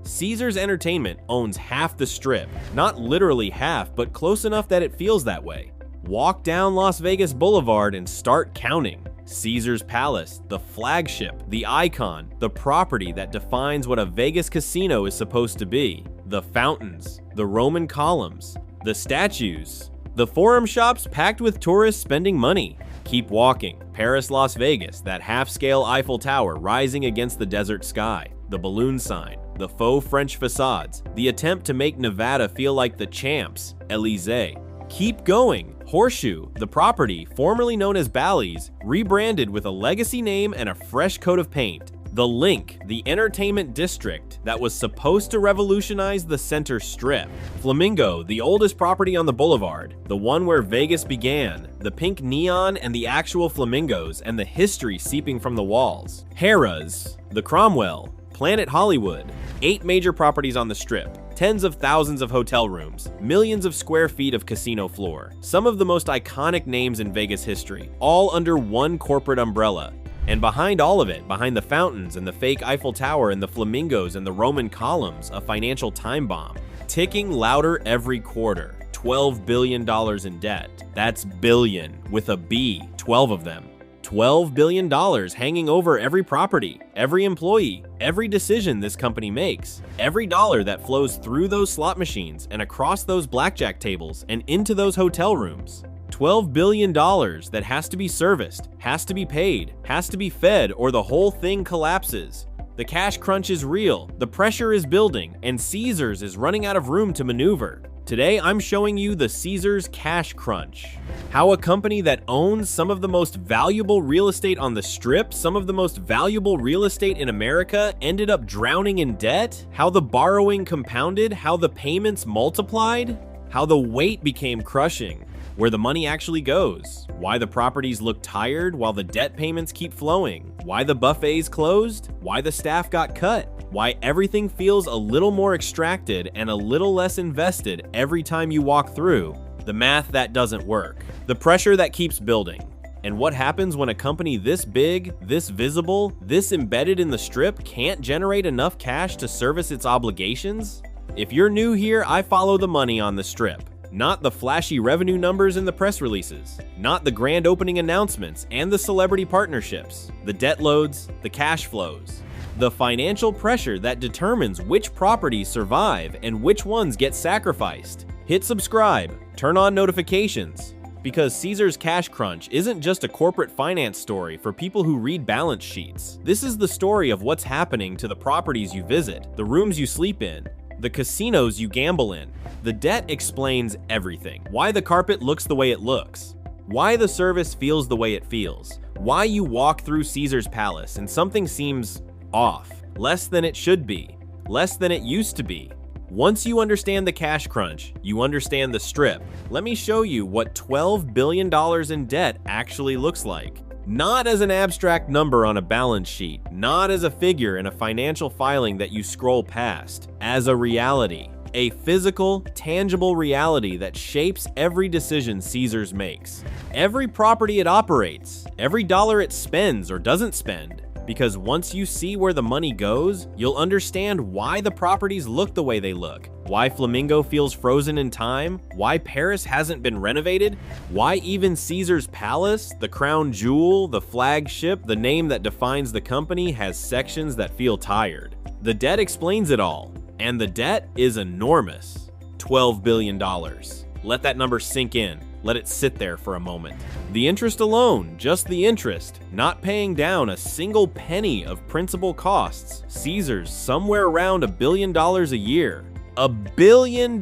Caesars Entertainment owns half the Strip. Not literally half, but close enough that it feels that way. Walk down Las Vegas Boulevard and start counting. Caesars Palace, the flagship, the icon, the property that defines what a Vegas casino is supposed to be. The fountains, the Roman columns, the statues, the forum shops packed with tourists spending money. Keep walking. Paris, Las Vegas, that half-scale Eiffel Tower rising against the desert sky, the balloon sign, the faux French facades, the attempt to make Nevada feel like the champs, Élysée. Keep going. Horseshoe, the property, formerly known as Bally's, rebranded with a legacy name and a fresh coat of paint. The Link, the entertainment district that was supposed to revolutionize the center strip. Flamingo, the oldest property on the boulevard, the one where Vegas began, the pink neon and the actual flamingos and the history seeping from the walls. Harrah's, the Cromwell, Planet Hollywood, 8 major properties on the strip. Tens of thousands of hotel rooms, millions of square feet of casino floor, some of the most iconic names in Vegas history, all under one corporate umbrella. And behind all of it, behind the fountains and the fake Eiffel Tower and the flamingos and the Roman columns, a financial time bomb, ticking louder every quarter. $12 billion in debt. That's billion with a B, 12 of them. $12 billion hanging over every property, every employee, every decision this company makes, every dollar that flows through those slot machines and across those blackjack tables and into those hotel rooms. $12 billion that has to be serviced, has to be paid, has to be fed, or the whole thing collapses. The cash crunch is real, the pressure is building, and Caesars is running out of room to maneuver. Today, I'm showing you the Caesars cash crunch. How a company that owns some of the most valuable real estate on the Strip, some of the most valuable real estate in America, ended up drowning in debt, how the borrowing compounded, how the payments multiplied, how the weight became crushing, where the money actually goes, why the properties look tired while the debt payments keep flowing, why the buffets closed, why the staff got cut, why everything feels a little more extracted and a little less invested every time you walk through, the math that doesn't work, the pressure that keeps building, and what happens when a company this big, this visible, this embedded in the Strip can't generate enough cash to service its obligations? If you're new here, I follow the money on the Strip. Not the flashy revenue numbers in the press releases, not the grand opening announcements and the celebrity partnerships, the debt loads, the cash flows, the financial pressure that determines which properties survive and which ones get sacrificed. Hit subscribe, turn on notifications, because Caesars Cash Crunch isn't just a corporate finance story for people who read balance sheets. This is the story of what's happening to the properties you visit, the rooms you sleep in, the casinos you gamble in. The debt explains everything. Why the carpet looks the way it looks. Why the service feels the way it feels. Why you walk through Caesars Palace and something seems off. Less than it should be. Less than it used to be. Once you understand the cash crunch, you understand the Strip. Let me show you what $12 billion in debt actually looks like. Not as an abstract number on a balance sheet, not as a figure in a financial filing that you scroll past, as a reality. A physical, tangible reality that shapes every decision Caesars makes. Every property it operates, every dollar it spends or doesn't spend. Because once you see where the money goes, you'll understand why the properties look the way they look, why Flamingo feels frozen in time, why Paris hasn't been renovated, why even Caesars Palace, the crown jewel, the flagship, the name that defines the company, has sections that feel tired. The debt explains it all, and the debt is enormous. $12 billion. Let that number sink in. Let it sit there for a moment. The interest alone, just the interest, not paying down a single penny of principal costs. Caesars somewhere around $1 billion a year. $1 billion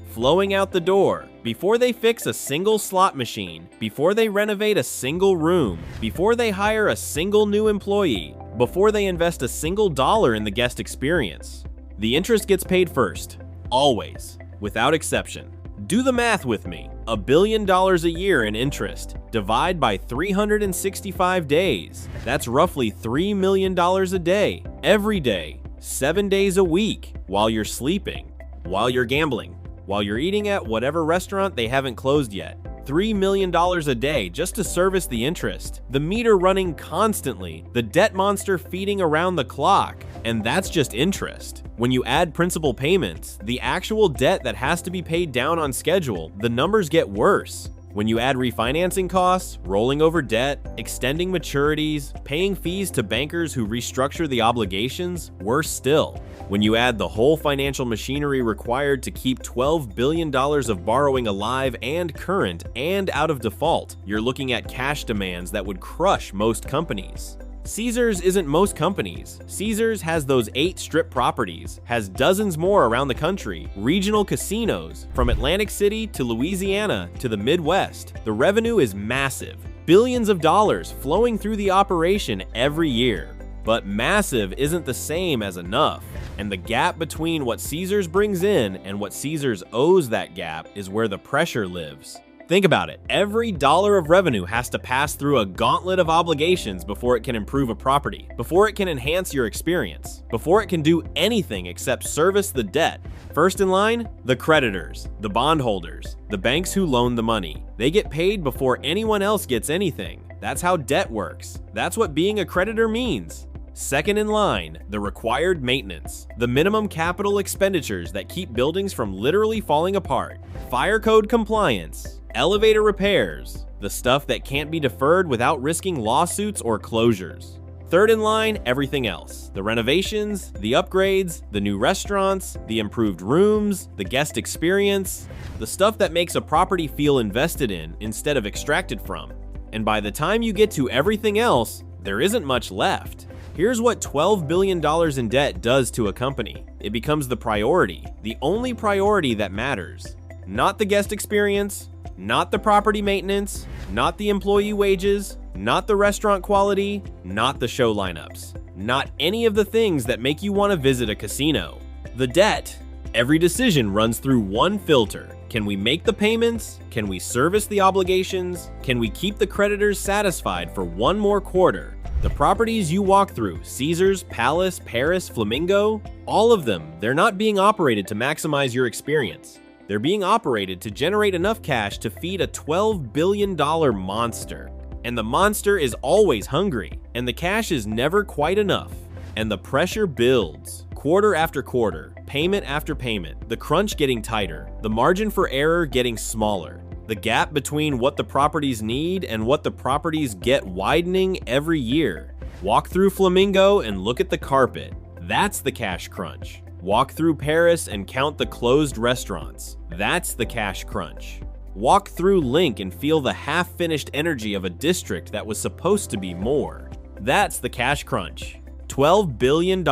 flowing out the door before they fix a single slot machine, before they renovate a single room, before they hire a single new employee, before they invest a single dollar in the guest experience. The interest gets paid first, always, without exception. Do the math with me. $1 billion a year in interest. Divide by 365 days. That's roughly $3 million a day, every day, 7 days a week, while you're sleeping, while you're gambling, while you're eating at whatever restaurant they haven't closed yet, $3 million a day just to service the interest, the meter running constantly, the debt monster feeding around the clock, and that's just interest. When you add principal payments, the actual debt that has to be paid down on schedule, the numbers get worse. When you add refinancing costs, rolling over debt, extending maturities, paying fees to bankers who restructure the obligations, worse still. When you add the whole financial machinery required to keep $12 billion of borrowing alive and current and out of default, you're looking at cash demands that would crush most companies. Caesars isn't most companies. Caesars has those 8 strip properties, has dozens more around the country, regional casinos, from Atlantic City to Louisiana to the Midwest. The revenue is massive, billions of dollars flowing through the operation every year. But massive isn't the same as enough, and the gap between what Caesars brings in and what Caesars owes that gap is where the pressure lives. Think about it. Every dollar of revenue has to pass through a gauntlet of obligations before it can improve a property, before it can enhance your experience, before it can do anything except service the debt. First in line, the creditors, the bondholders, the banks who loan the money. They get paid before anyone else gets anything. That's how debt works. That's what being a creditor means. Second in line, the required maintenance, the minimum capital expenditures that keep buildings from literally falling apart, fire code compliance, elevator repairs, the stuff that can't be deferred without risking lawsuits or closures. Third in line, everything else, the renovations, the upgrades, the new restaurants, the improved rooms, the guest experience, the stuff that makes a property feel invested in instead of extracted from. And by the time you get to everything else, there isn't much left. Here's what $12 billion in debt does to a company. It becomes the priority, the only priority that matters. Not the guest experience, not the property maintenance, not the employee wages, not the restaurant quality, not the show lineups, not any of the things that make you want to visit a casino. The debt. Every decision runs through one filter. Can we make the payments? Can we service the obligations? Can we keep the creditors satisfied for one more quarter? The properties you walk through, Caesars, Palace, Paris, Flamingo, all of them, they're not being operated to maximize your experience. They're being operated to generate enough cash to feed a $12 billion monster. And the monster is always hungry, and the cash is never quite enough. And the pressure builds, quarter after quarter, payment after payment, the crunch getting tighter, the margin for error getting smaller. The gap between what the properties need and what the properties get widening every year. Walk through Flamingo and look at the carpet. That's the cash crunch. Walk through Paris and count the closed restaurants. That's the cash crunch. Walk through Link and feel the half-finished energy of a district that was supposed to be more. That's the cash crunch. $12 billion,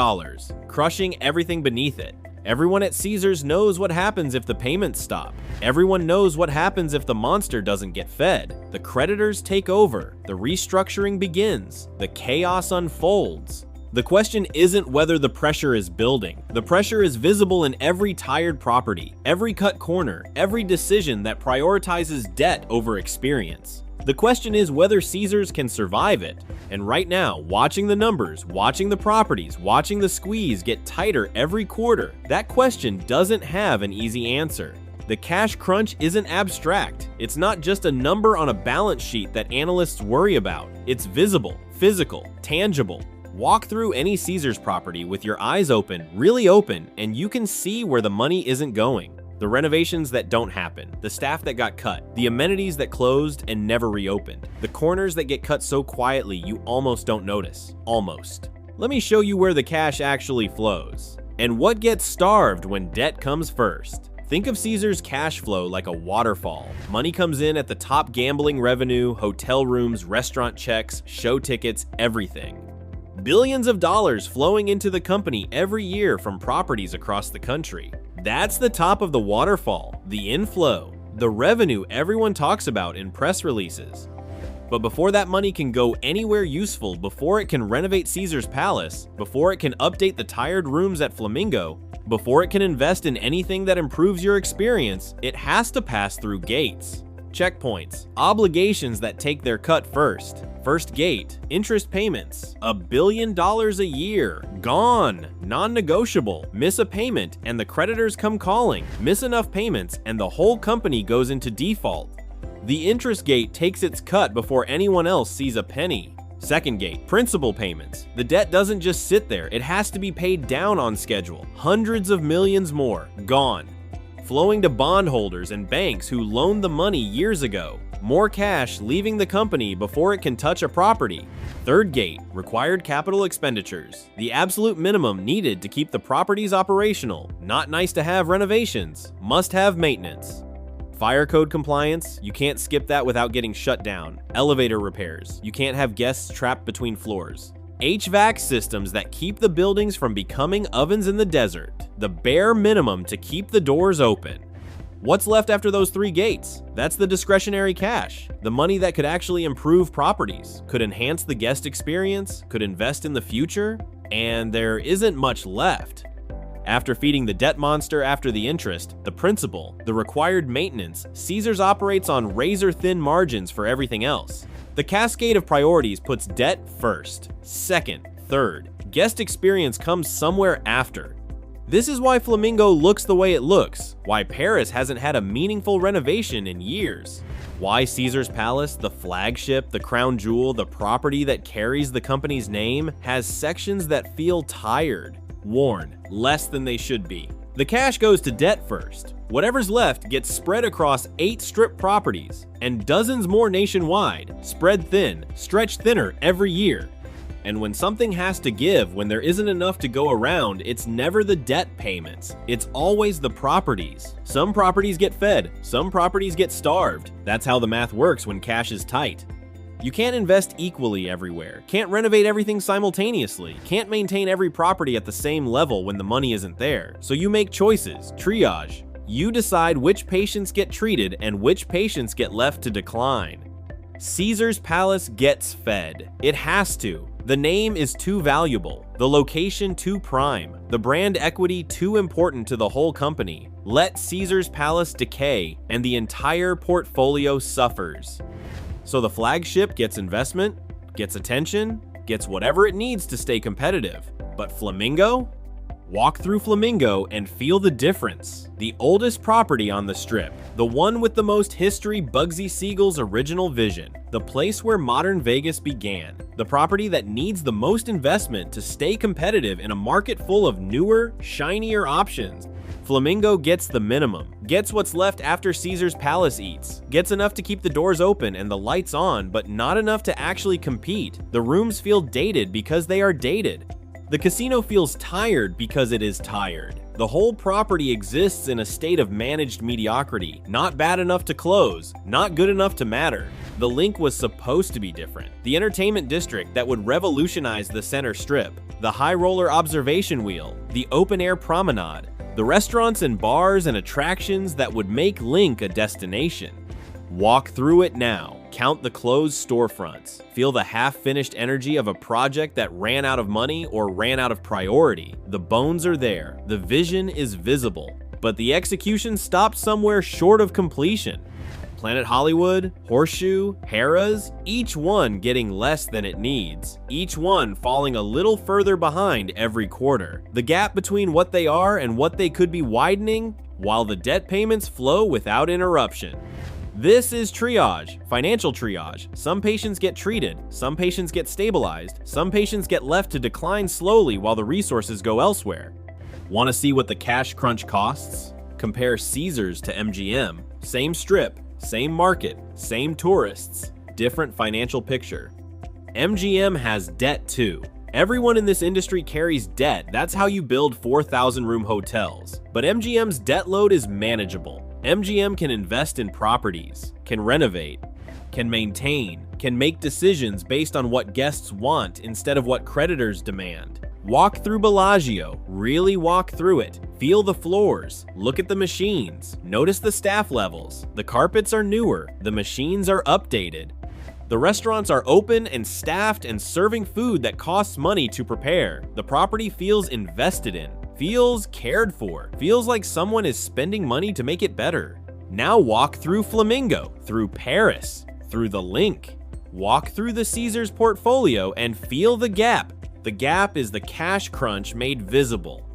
crushing everything beneath it. Everyone at Caesars knows what happens if the payments stop. Everyone knows what happens if the monster doesn't get fed. The creditors take over. The restructuring begins. The chaos unfolds. The question isn't whether the pressure is building. The pressure is visible in every tired property, every cut corner, every decision that prioritizes debt over experience. The question is whether Caesars can survive it. And right now, watching the numbers, watching the properties, watching the squeeze get tighter every quarter, that question doesn't have an easy answer. The cash crunch isn't abstract. It's not just a number on a balance sheet that analysts worry about. It's visible, physical, tangible. Walk through any Caesars property with your eyes open, really open, and you can see where the money isn't going. The renovations that don't happen, the staff that got cut, the amenities that closed and never reopened, the corners that get cut so quietly you almost don't notice. Almost. Let me show you where the cash actually flows. And what gets starved when debt comes first. Think of Caesars cash flow like a waterfall. Money comes in at the top: gambling revenue, hotel rooms, restaurant checks, show tickets, everything. Billions of dollars flowing into the company every year from properties across the country. That's the top of the waterfall, the inflow, the revenue everyone talks about in press releases. But before that money can go anywhere useful, before it can renovate Caesars Palace, before it can update the tired rooms at Flamingo, before it can invest in anything that improves your experience, it has to pass through gates. Checkpoints, obligations that take their cut first. First gate, interest payments, $1 billion a year, gone, non-negotiable. Miss a payment and the creditors come calling. Miss enough payments and the whole company goes into default. The interest gate takes its cut before anyone else sees a penny. Second gate, principal payments. The debt doesn't just sit there, it has to be paid down on schedule. Hundreds of millions more, gone. Flowing to bondholders and banks who loaned the money years ago. More cash leaving the company before it can touch a property. Third gate, required capital expenditures. The absolute minimum needed to keep the properties operational. Not nice to have renovations, must have maintenance. Fire code compliance, you can't skip that without getting shut down. Elevator repairs, you can't have guests trapped between floors. HVAC systems that keep the buildings from becoming ovens in the desert. The bare minimum to keep the doors open. What's left after those 3 gates? That's the discretionary cash. The money that could actually improve properties, could enhance the guest experience, could invest in the future, and there isn't much left. After feeding the debt monster after the interest, the principal, the required maintenance, Caesars operates on razor-thin margins for everything else. The cascade of priorities puts debt first, second, third. Guest experience comes somewhere after. This is why Flamingo looks the way it looks, why Paris hasn't had a meaningful renovation in years, why Caesar's Palace, the flagship, the crown jewel, the property that carries the company's name, has sections that feel tired, worn, less than they should be. The cash goes to debt first. Whatever's left gets spread across 8 strip properties and dozens more nationwide, spread thin, stretched thinner every year. And when something has to give, when there isn't enough to go around, it's never the debt payments. It's always the properties. Some properties get fed, some properties get starved. That's how the math works when cash is tight. You can't invest equally everywhere, can't renovate everything simultaneously, can't maintain every property at the same level when the money isn't there. So you make choices, triage. You decide which patients get treated and which patients get left to decline. Caesar's Palace gets fed. It has to. The name is too valuable, the location too prime, the brand equity too important to the whole company. Let Caesar's Palace decay, and the entire portfolio suffers. So the flagship gets investment, gets attention, gets whatever it needs to stay competitive. But Flamingo? Walk through Flamingo and feel the difference. The oldest property on the strip, the one with the most history, Bugsy Siegel's original vision, the place where modern Vegas began, the property that needs the most investment to stay competitive in a market full of newer, shinier options. Flamingo gets the minimum, gets what's left after Caesar's Palace eats, gets enough to keep the doors open and the lights on, but not enough to actually compete. The rooms feel dated because they are dated. The casino feels tired because it is tired. The whole property exists in a state of managed mediocrity, not bad enough to close, not good enough to matter. The link was supposed to be different. The entertainment district that would revolutionize the center strip, the high roller observation wheel, the open air promenade, the restaurants and bars and attractions that would make Link a destination. Walk through it now. Count the closed storefronts. Feel the half-finished energy of a project that ran out of money or ran out of priority. The bones are there. The vision is visible. But the execution stopped somewhere short of completion. Planet Hollywood, Horseshoe, Harrah's, each one getting less than it needs. Each one falling a little further behind every quarter. The gap between what they are and what they could be widening, while the debt payments flow without interruption. This is triage, financial triage. Some patients get treated, some patients get stabilized, some patients get left to decline slowly while the resources go elsewhere. Want to see what the cash crunch costs? Compare Caesars to MGM. Same strip, same market, same tourists, different financial picture. MGM has debt too. Everyone in this industry carries debt. That's how you build 4,000 room hotels. But MGM's debt load is manageable. MGM can invest in properties, can renovate, can maintain, can make decisions based on what guests want instead of what creditors demand. Walk through Bellagio, really walk through it. Feel the floors, look at the machines, notice the staff levels. The carpets are newer, the machines are updated. The restaurants are open and staffed and serving food that costs money to prepare. The property feels invested in, feels cared for, feels like someone is spending money to make it better. Now walk through Flamingo, through Paris, through the Link. Walk through the Caesars portfolio and feel the gap. The gap is the cash crunch made visible.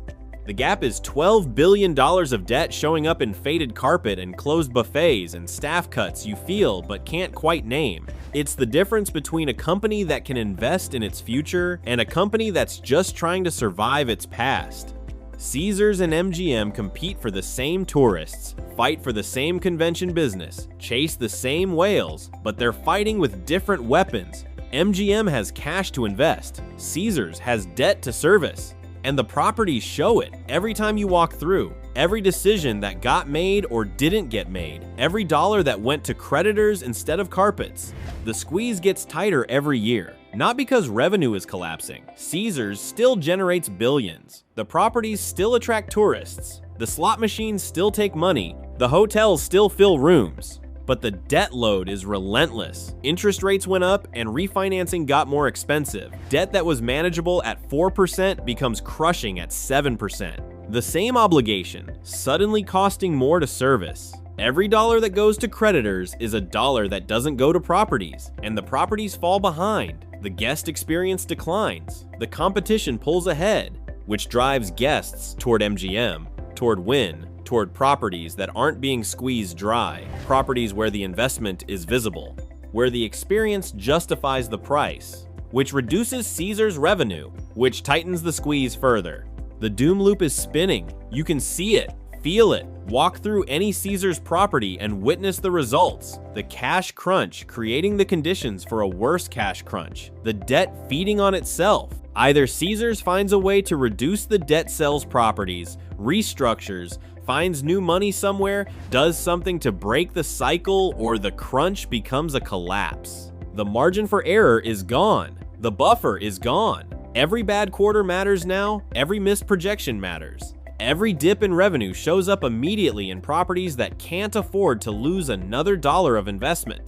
The gap is $12 billion of debt showing up in faded carpet and closed buffets and staff cuts you feel but can't quite name. It's the difference between a company that can invest in its future and a company that's just trying to survive its past. Caesars and MGM compete for the same tourists, fight for the same convention business, chase the same whales, but they're fighting with different weapons. MGM has cash to invest, Caesars has debt to service. And the properties show it every time you walk through. Every decision that got made or didn't get made. Every dollar that went to creditors instead of carpets. The squeeze gets tighter every year. Not because revenue is collapsing. Caesars still generates billions. The properties still attract tourists. The slot machines still take money. The hotels still fill rooms. But the debt load is relentless. Interest rates went up and refinancing got more expensive. Debt that was manageable at 4% becomes crushing at 7%. The same obligation, suddenly costing more to service. Every dollar that goes to creditors is a dollar that doesn't go to properties, and the properties fall behind. The guest experience declines. The competition pulls ahead, which drives guests toward MGM, toward Wynn, toward properties that aren't being squeezed dry, properties where the investment is visible, where the experience justifies the price, which reduces Caesars' revenue, which tightens the squeeze further. The doom loop is spinning. You can see it, feel it, walk through any Caesars property and witness the results. The cash crunch creating the conditions for a worse cash crunch. The debt feeding on itself. Either Caesars finds a way to reduce the debt, sells properties, restructures, finds new money somewhere, does something to break the cycle, or the crunch becomes a collapse. The margin for error is gone. The buffer is gone. Every bad quarter matters now. Every missed projection matters. Every dip in revenue shows up immediately in properties that can't afford to lose another dollar of investment.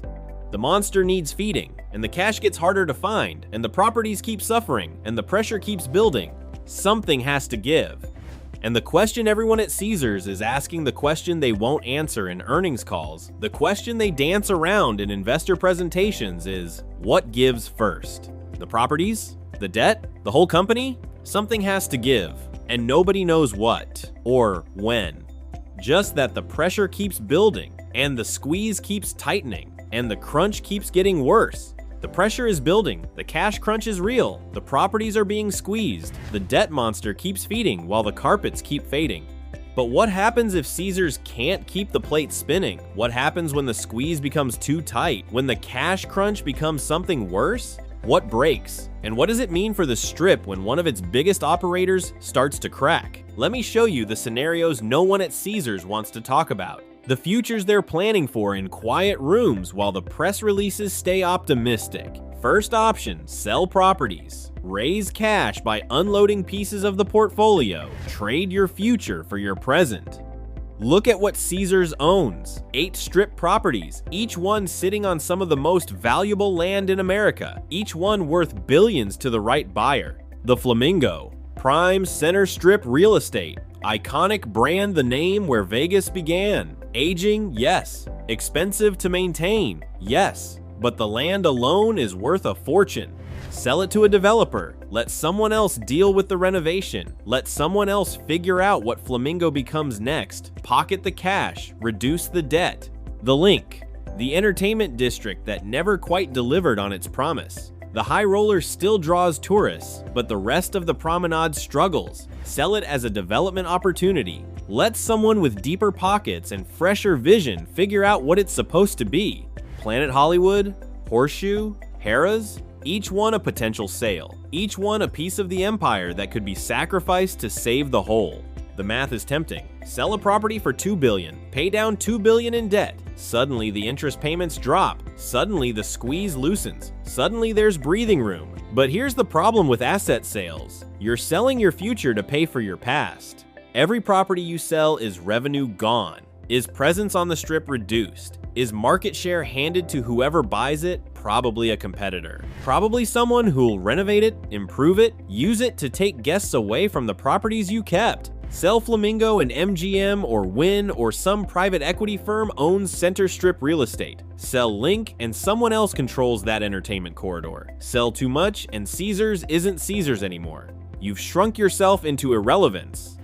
The monster needs feeding, and the cash gets harder to find, and the properties keep suffering, and the pressure keeps building. Something has to give. And the question everyone at Caesars is asking, the question they won't answer in earnings calls, the question they dance around in investor presentations is, what gives first? The properties? The debt? The whole company? Something has to give, and nobody knows what or when. Just that the pressure keeps building, and the squeeze keeps tightening, and the crunch keeps getting worse. The pressure is building, the cash crunch is real, the properties are being squeezed, the debt monster keeps feeding while the carpets keep fading. But what happens if Caesars can't keep the plate spinning? What happens when the squeeze becomes too tight? When the cash crunch becomes something worse? What breaks? And what does it mean for the Strip when one of its biggest operators starts to crack? Let me show you the scenarios no one at Caesars wants to talk about. The futures they're planning for in quiet rooms while the press releases stay optimistic. First option, sell properties. Raise cash by unloading pieces of the portfolio. Trade your future for your present. Look at what Caesars owns. 8 Strip properties, each one sitting on some of the most valuable land in America, each one worth billions to the right buyer. The Flamingo, prime center Strip real estate. Iconic brand, the name where Vegas began. Aging, yes. Expensive to maintain, yes. But the land alone is worth a fortune. Sell it to a developer. Let someone else deal with the renovation. Let someone else figure out what Flamingo becomes next. Pocket the cash. Reduce the debt. The Link, the entertainment district that never quite delivered on its promise. The High Roller still draws tourists, but the rest of the promenade struggles. Sell it as a development opportunity. Let someone with deeper pockets and fresher vision figure out what it's supposed to be. Planet Hollywood, Horseshoe, Harrah's, each one a potential sale. Each one a piece of the empire that could be sacrificed to save the whole. The math is tempting. Sell a property for $2 billion, pay down $2 billion in debt. Suddenly the interest payments drop. Suddenly the squeeze loosens. Suddenly there's breathing room. But here's the problem with asset sales. You're selling your future to pay for your past. Every property you sell is revenue gone. Is presence on the Strip reduced? Is market share handed to whoever buys it? Probably a competitor. Probably someone who'll renovate it, improve it, use it to take guests away from the properties you kept. Sell Flamingo and MGM or Wynn or some private equity firm owns center Strip real estate. Sell Link and someone else controls that entertainment corridor. Sell too much and Caesars isn't Caesars anymore. You've shrunk yourself into irrelevance.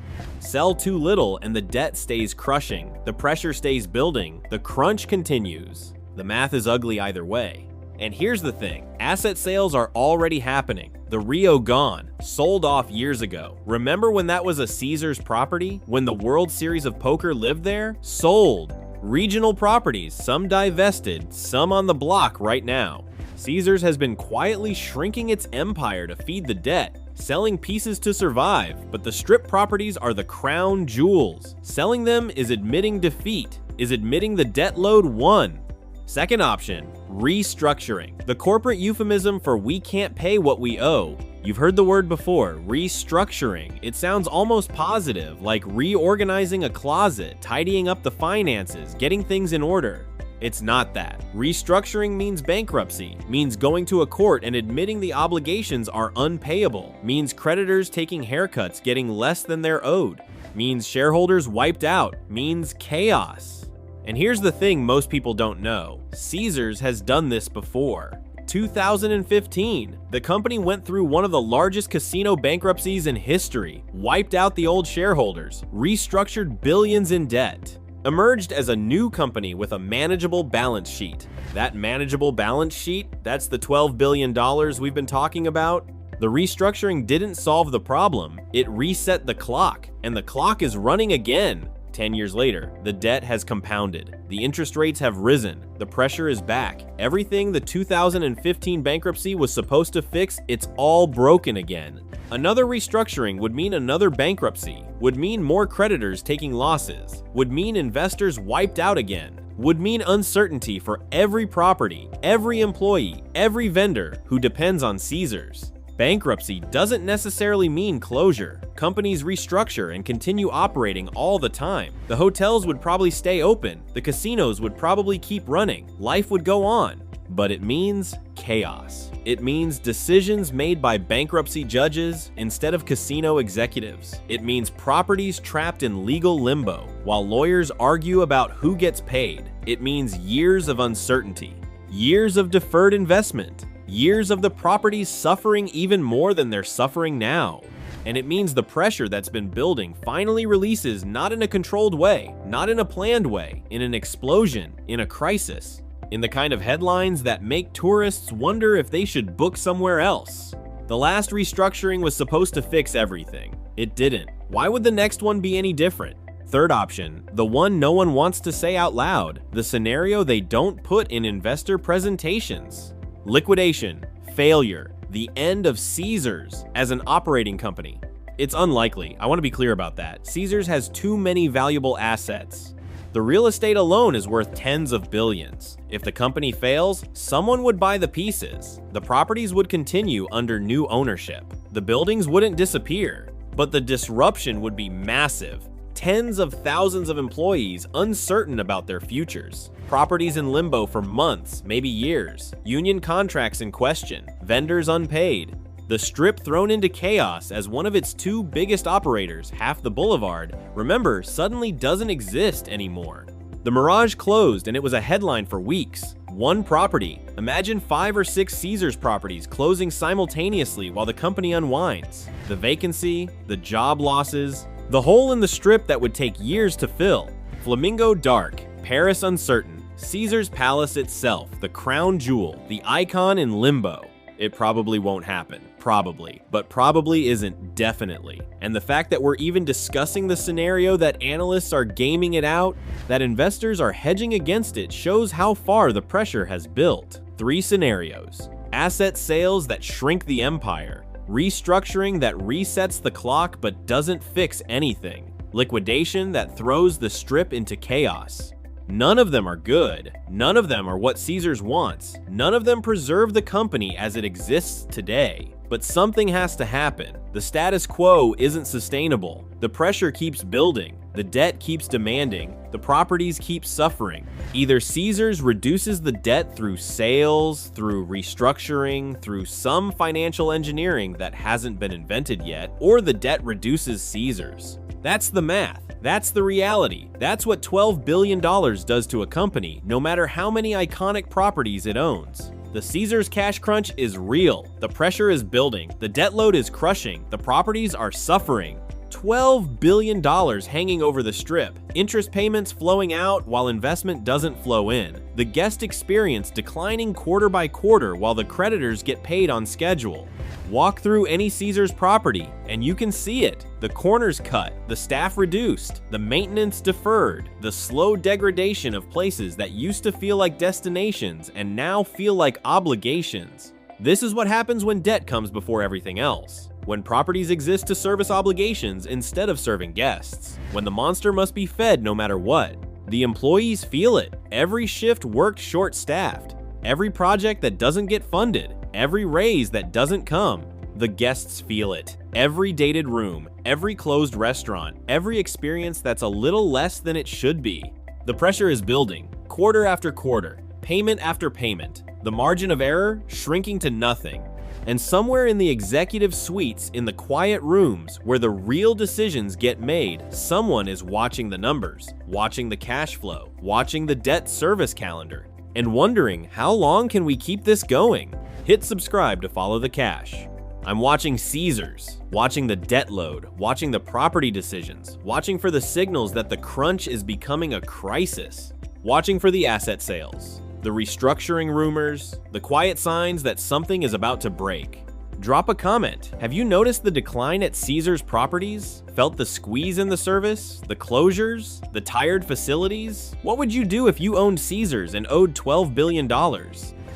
Sell too little and the debt stays crushing. The pressure stays building. The crunch continues. The math is ugly either way. And here's the thing, asset sales are already happening. The Rio gone, sold off years ago. Remember when that was a Caesars property? When the World Series of Poker lived there? Sold. Regional properties, some divested, some on the block right now. Caesars has been quietly shrinking its empire to feed the debt, selling pieces to survive, but the strip properties are the crown jewels. Selling them is admitting defeat, is admitting the debt load won. Second option, restructuring. The corporate euphemism for we can't pay what we owe. You've heard the word before, restructuring. It sounds almost positive, like reorganizing a closet, tidying up the finances, getting things in order. It's not that. Restructuring means bankruptcy, means going to a court and admitting the obligations are unpayable, means creditors taking haircuts, getting less than they're owed, means shareholders wiped out, means chaos. And here's the thing most people don't know. Caesars has done this before. 2015, the company went through one of the largest casino bankruptcies in history, wiped out the old shareholders, restructured billions in debt, emerged as a new company with a manageable balance sheet. That manageable balance sheet, that's the $12 billion we've been talking about. The restructuring didn't solve the problem, it reset the clock, and the clock is running again. 10 years later, the debt has compounded. The interest rates have risen. The pressure is back. Everything the 2015 bankruptcy was supposed to fix, it's all broken again. Another restructuring would mean another bankruptcy, would mean more creditors taking losses, would mean investors wiped out again, would mean uncertainty for every property, every employee, every vendor who depends on Caesars. Bankruptcy doesn't necessarily mean closure. Companies restructure and continue operating all the time. The hotels would probably stay open. The casinos would probably keep running. Life would go on. But it means chaos. It means decisions made by bankruptcy judges instead of casino executives. It means properties trapped in legal limbo while lawyers argue about who gets paid. It means years of uncertainty, years of deferred investment, years of the properties suffering even more than they're suffering now. And it means the pressure that's been building finally releases, not in a controlled way, not in a planned way, in an explosion, in a crisis, in the kind of headlines that make tourists wonder if they should book somewhere else. The last restructuring was supposed to fix everything. It didn't. Why would the next one be any different? Third option, the one no one wants to say out loud, the scenario they don't put in investor presentations. Liquidation, failure, the end of Caesars as an operating company. It's unlikely, I want to be clear about that. Caesars has too many valuable assets. The real estate alone is worth tens of billions. If the company fails, someone would buy the pieces. The properties would continue under new ownership. The buildings wouldn't disappear, but the disruption would be massive. Tens of thousands of employees uncertain about their futures. Properties in limbo for months, maybe years. Union contracts in question. Vendors unpaid. The Strip thrown into chaos as one of its two biggest operators, half the boulevard, remember, suddenly doesn't exist anymore. The Mirage closed and it was a headline for weeks. One property. Imagine 5 or 6 Caesars properties closing simultaneously while the company unwinds. The vacancy, the job losses, the hole in the Strip that would take years to fill. Flamingo dark, Paris uncertain, Caesar's Palace itself, the crown jewel, the icon in limbo. It probably won't happen. Probably. But probably isn't definitely. And the fact that we're even discussing the scenario, that analysts are gaming it out, that investors are hedging against it, shows how far the pressure has built. 3 scenarios. Asset sales that shrink the empire. Restructuring that resets the clock but doesn't fix anything. Liquidation that throws the Strip into chaos. None of them are good. None of them are what Caesars wants. None of them preserve the company as it exists today. But something has to happen. The status quo isn't sustainable. The pressure keeps building. The debt keeps demanding. The properties keep suffering. Either Caesars reduces the debt through sales, through restructuring, through some financial engineering that hasn't been invented yet, or the debt reduces Caesars. That's the math. That's the reality. That's what $12 billion does to a company, no matter how many iconic properties it owns. The Caesars cash crunch is real. The pressure is building. The debt load is crushing. The properties are suffering. $12 billion hanging over the strip, interest payments flowing out while investment doesn't flow in, the guest experience declining quarter by quarter while the creditors get paid on schedule. Walk through any Caesars property and you can see it. The corners cut, the staff reduced, the maintenance deferred, the slow degradation of places that used to feel like destinations and now feel like obligations. This is what happens when debt comes before everything else. When properties exist to service obligations instead of serving guests. When the monster must be fed no matter what. The employees feel it. Every shift worked short-staffed. Every project that doesn't get funded. Every raise that doesn't come. The guests feel it. Every dated room. Every closed restaurant. Every experience that's a little less than it should be. The pressure is building. Quarter after quarter. Payment after payment. The margin of error shrinking to nothing. And somewhere in the executive suites, in the quiet rooms where the real decisions get made, someone is watching the numbers, watching the cash flow, watching the debt service calendar, and wondering how long can we keep this going? Hit subscribe to follow the cash. I'm watching Caesars, watching the debt load, watching the property decisions, watching for the signals that the crunch is becoming a crisis, watching for the asset sales, the restructuring rumors, the quiet signs that something is about to break. Drop a comment. Have you noticed the decline at Caesars properties? Felt the squeeze in the service? The closures? The tired facilities? What would you do if you owned Caesars and owed $12 billion?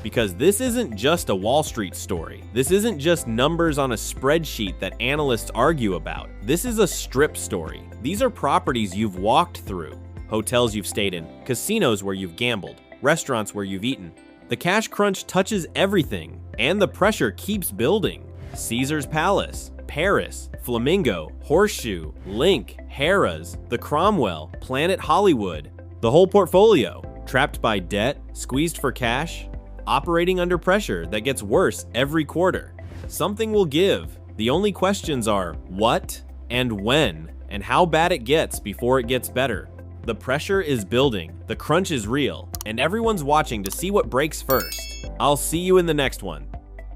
Because this isn't just a Wall Street story. This isn't just numbers on a spreadsheet that analysts argue about. This is a strip story. These are properties you've walked through, hotels you've stayed in, casinos where you've gambled, restaurants where you've eaten. The cash crunch touches everything, and the pressure keeps building. Caesars Palace, Paris, Flamingo, Horseshoe, Link, Harrah's, the Cromwell, Planet Hollywood. The whole portfolio, trapped by debt, squeezed for cash, operating under pressure that gets worse every quarter. Something will give. The only questions are what and when, and how bad it gets before it gets better. The pressure is building, the crunch is real, and everyone's watching to see what breaks first. I'll see you in the next one.